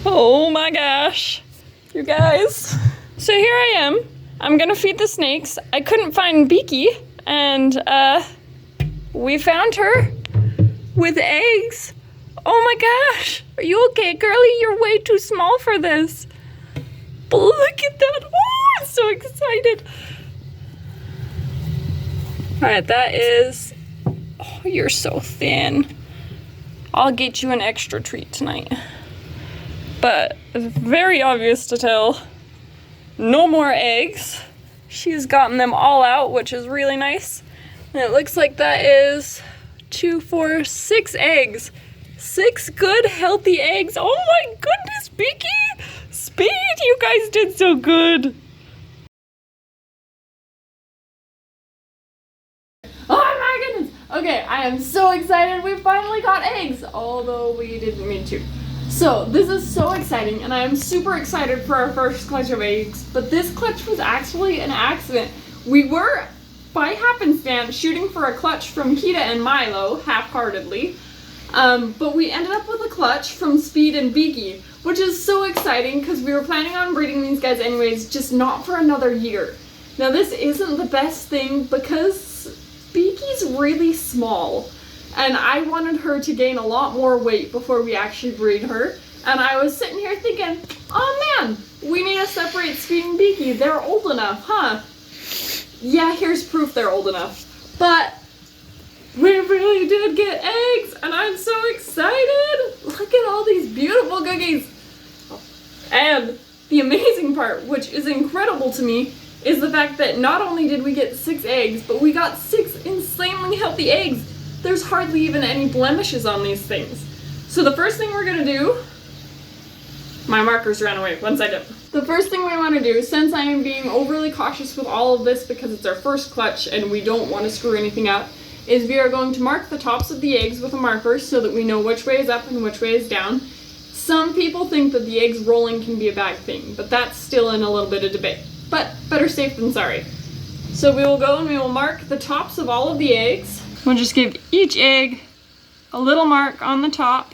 Oh my gosh, you guys. So here I am. I'm gonna feed the snakes. I couldn't find Beaky, and we found her with eggs. Oh my gosh, are you okay, girlie? You're way too small for this. But look at that. Oh, I'm so excited. All right, that is, oh, you're so thin. I'll get you an extra treat tonight. But it's very obvious to tell, no more eggs. She's gotten them all out, which is really nice. And it looks like that is 2, 4, 6 eggs. 6 good, healthy eggs. Oh my goodness, Beaky! Speed, you guys did so good. Oh my goodness! Okay, I am so excited we finally got eggs, although we didn't mean to. So, this is so exciting, and I am super excited for our first clutch of eggs, but this clutch was actually an accident. We were, by happenstance, shooting for a clutch from Kita and Milo, half-heartedly, but we ended up with a clutch from Speed and Beaky, which is so exciting because we were planning on breeding these guys anyways, just not for another year. Now, this isn't the best thing because Beaky's really small. And I wanted her to gain a lot more weight before we actually breed her. And I was sitting here thinking, oh man, we need to separate Speed and Beaky. They're old enough, huh? Yeah, here's proof they're old enough. But we really did get eggs, and I'm so excited. Look at all these beautiful cookies. And the amazing part, which is incredible to me, is the fact that not only did we get 6 eggs, but we got 6 insanely healthy eggs. There's hardly even any blemishes on these things. So the first thing we're gonna do, my markers ran away, 1 second. The first thing we wanna do, since I am being overly cautious with all of this because it's our first clutch and we don't wanna screw anything up, is we are going to mark the tops of the eggs with a marker so that we know which way is up and which way is down. Some people think that the eggs rolling can be a bad thing, but that's still in a little bit of debate. But better safe than sorry. So we will go and we will mark the tops of all of the eggs. We'll just give each egg a little mark on the top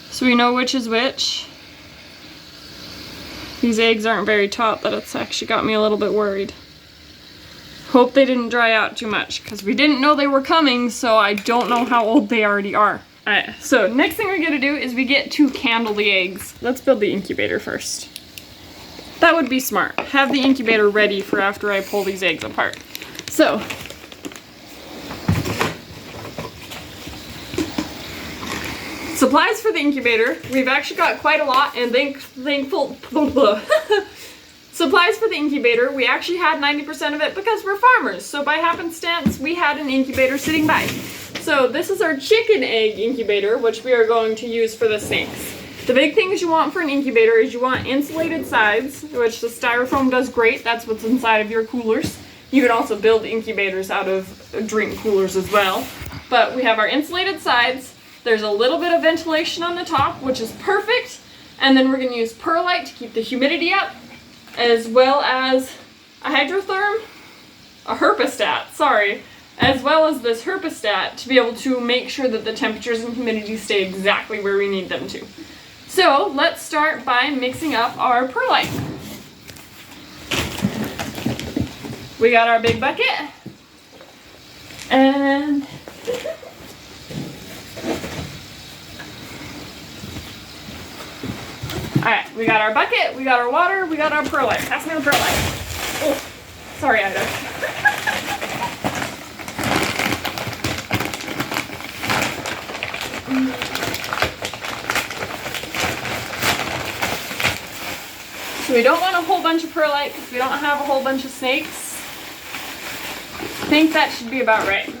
so we know which is which. These eggs aren't very taut, but it's actually got me a little bit worried. Hope they didn't dry out too much because we didn't know they were coming, so I don't know how old they already are. Alright, so next thing we're gonna do is we get to candle the eggs. Let's build the incubator first. That would be smart. Have the incubator ready for after I pull these eggs apart. So, supplies for the incubator. We've actually got quite a lot, and thankful. Supplies for the incubator. We actually had 90% of it because we're farmers. So by happenstance, we had an incubator sitting by. So this is our chicken egg incubator, which we are going to use for the snakes. The big things you want for an incubator is you want insulated sides, which the styrofoam does great. That's what's inside of your coolers. You can also build incubators out of drink coolers as well. But we have our insulated sides. There's a little bit of ventilation on the top, which is perfect. And then we're going to use perlite to keep the humidity up, as well as a herpostat, sorry, as well as this herpostat to be able to make sure that the temperatures and humidity stay exactly where we need them to. So let's start by mixing up our perlite. We got our big bucket, and alright, we got our bucket, we got our water, we got our perlite. Pass me the perlite. Oh, sorry, Ida. So we don't want a whole bunch of perlite because we don't have a whole bunch of snakes. I think that should be about right.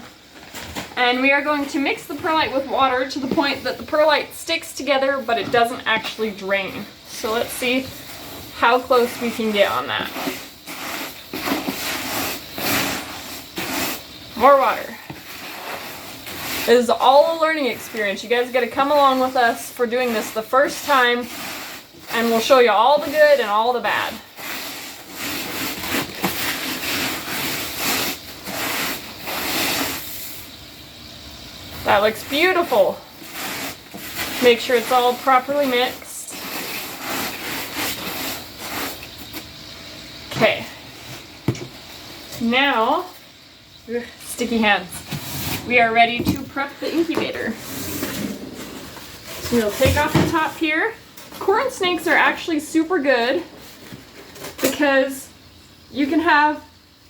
And we are going to mix the perlite with water to the point that the perlite sticks together, but it doesn't actually drain. So let's see how close we can get on that. More water. This is all a learning experience. You guys got to come along with us for doing this the first time, and we'll show you all the good and all the bad. That looks beautiful. Make sure it's all properly mixed. Now, sticky hands. We are ready to prep the incubator. So you'll take off the top here. Corn snakes are actually super good because you can have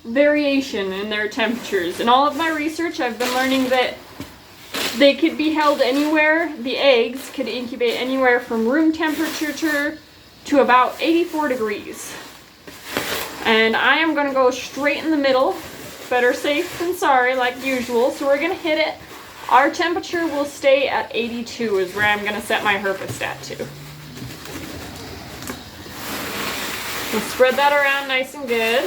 variation in their temperatures. In all of my research, I've been learning that they could be held anywhere. The eggs could incubate anywhere from room temperature to about 84 degrees. And I am going to go straight in the middle. Better safe than sorry, like usual. So we're going to hit it. Our temperature will stay at 82 is where I'm going to set my herpostat to. We'll spread that around nice and good.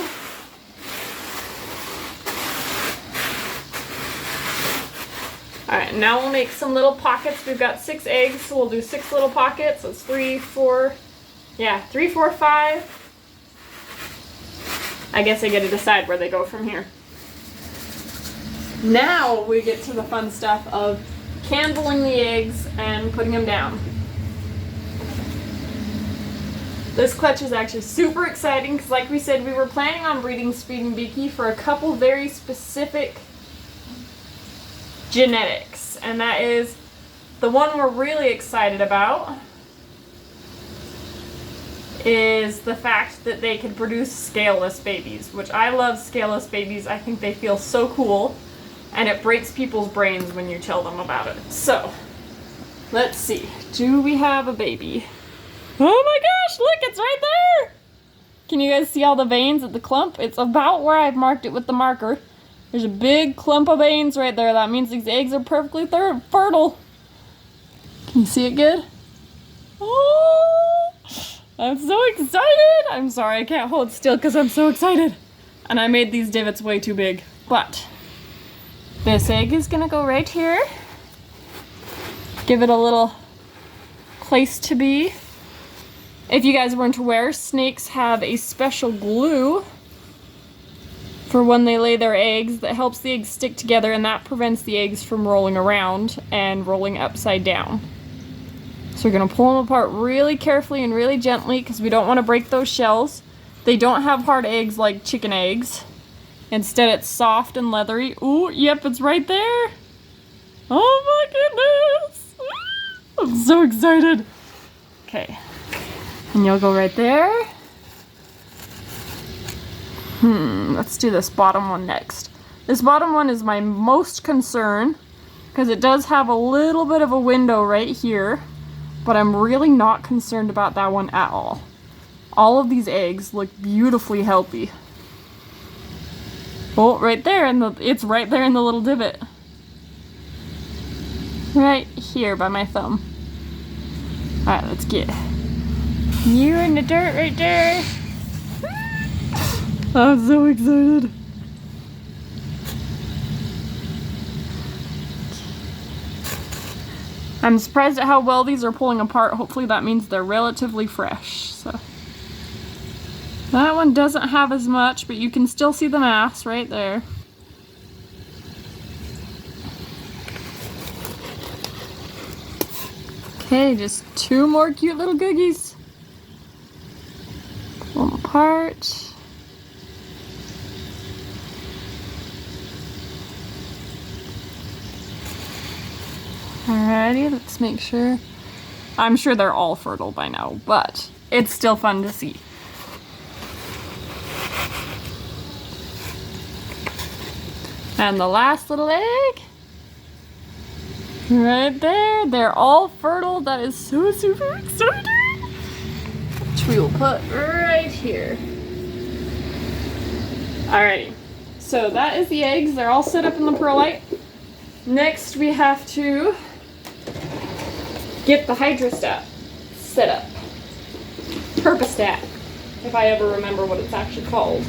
Alright, now we'll make some little pockets. We've got 6 eggs, so we'll do 6 little pockets. That's 3, 4, 5. I guess I get to decide where they go from here. Now we get to the fun stuff of candling the eggs and putting them down. This clutch is actually super exciting because, like we said, we were planning on breeding Speed & Beaky for a couple very specific genetics, and that is the one we're really excited about is the fact that they can produce scaleless babies, which I love scaleless babies. I think they feel so cool, and it breaks people's brains when you tell them about it. So, let's see. Do we have a baby? Oh my gosh, look, it's right there! Can you guys see all the veins at the clump? It's about where I've marked it with the marker. There's a big clump of veins right there. That means these eggs are perfectly fertile. Can you see it good? Oh, I'm so excited! I'm sorry, I can't hold still because I'm so excited. And I made these divots way too big. But this egg is gonna go right here. Give it a little place to be. If you guys weren't aware, snakes have a special glue for when they lay their eggs that helps the eggs stick together, and that prevents the eggs from rolling around and rolling upside down. So we're going to pull them apart really carefully and really gently because we don't want to break those shells. They don't have hard eggs like chicken eggs. Instead, it's soft and leathery. Ooh, yep, it's right there. Oh my goodness. I'm so excited. Okay. And you'll go right there. Let's do this bottom one next. This bottom one is my most concern because it does have a little bit of a window right here, but I'm really not concerned about that one at all. All of these eggs look beautifully healthy. Oh, right there, it's right there in the little divot. Right here by my thumb. Alright, let's get you in the dirt right there. I'm so excited. I'm surprised at how well these are pulling apart. Hopefully that means they're relatively fresh. So that one doesn't have as much, but you can still see the mass right there. Okay, just 2 more cute little googies. Pull them apart. Alrighty, let's make sure. I'm sure they're all fertile by now, but it's still fun to see. And the last little egg. Right there. They're all fertile. That is so super exciting. Which we will put right here. Alrighty. So that is the eggs. They're all set up in the perlite. Next we have to get the hydrostat set up. Herpostat, if I ever remember what it's actually called.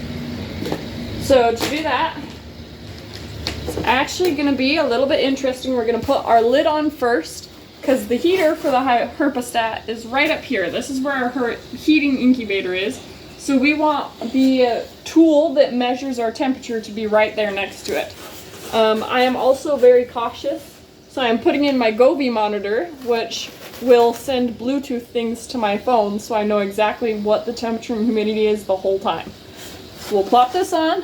So to do that, it's actually going to be a little bit interesting. We're going to put our lid on first because the heater for the herpostat is right up here. This is where our heating incubator is. So we want the tool that measures our temperature to be right there next to it. I am also very cautious, so I'm putting in my Govee monitor, which will send Bluetooth things to my phone so I know exactly what the temperature and humidity is the whole time. So we'll plop this on.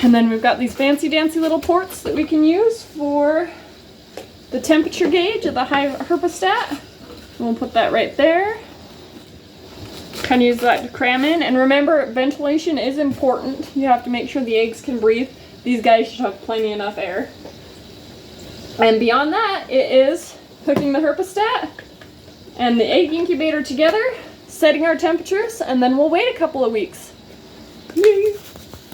And then we've got these fancy dancy little ports that we can use for the temperature gauge of the herpostat. We'll put that right there. Kind of use that to cram in. And remember, ventilation is important. You have to make sure the eggs can breathe. These guys should have plenty enough air. And beyond that, it is hooking the herpostat and the egg incubator together, setting our temperatures, and then we'll wait a couple of weeks. Yay!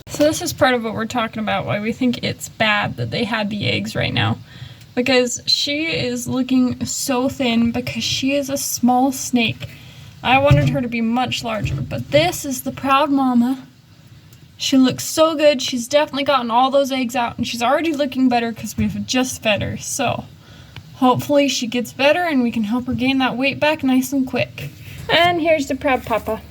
So this is part of what we're talking about, why we think it's bad that they had the eggs right now. Because she is looking so thin because she is a small snake. I wanted her to be much larger, but this is the proud mama. She looks so good. She's definitely gotten all those eggs out, and she's already looking better because we've just fed her. So hopefully she gets better and we can help her gain that weight back nice and quick. And here's the proud papa.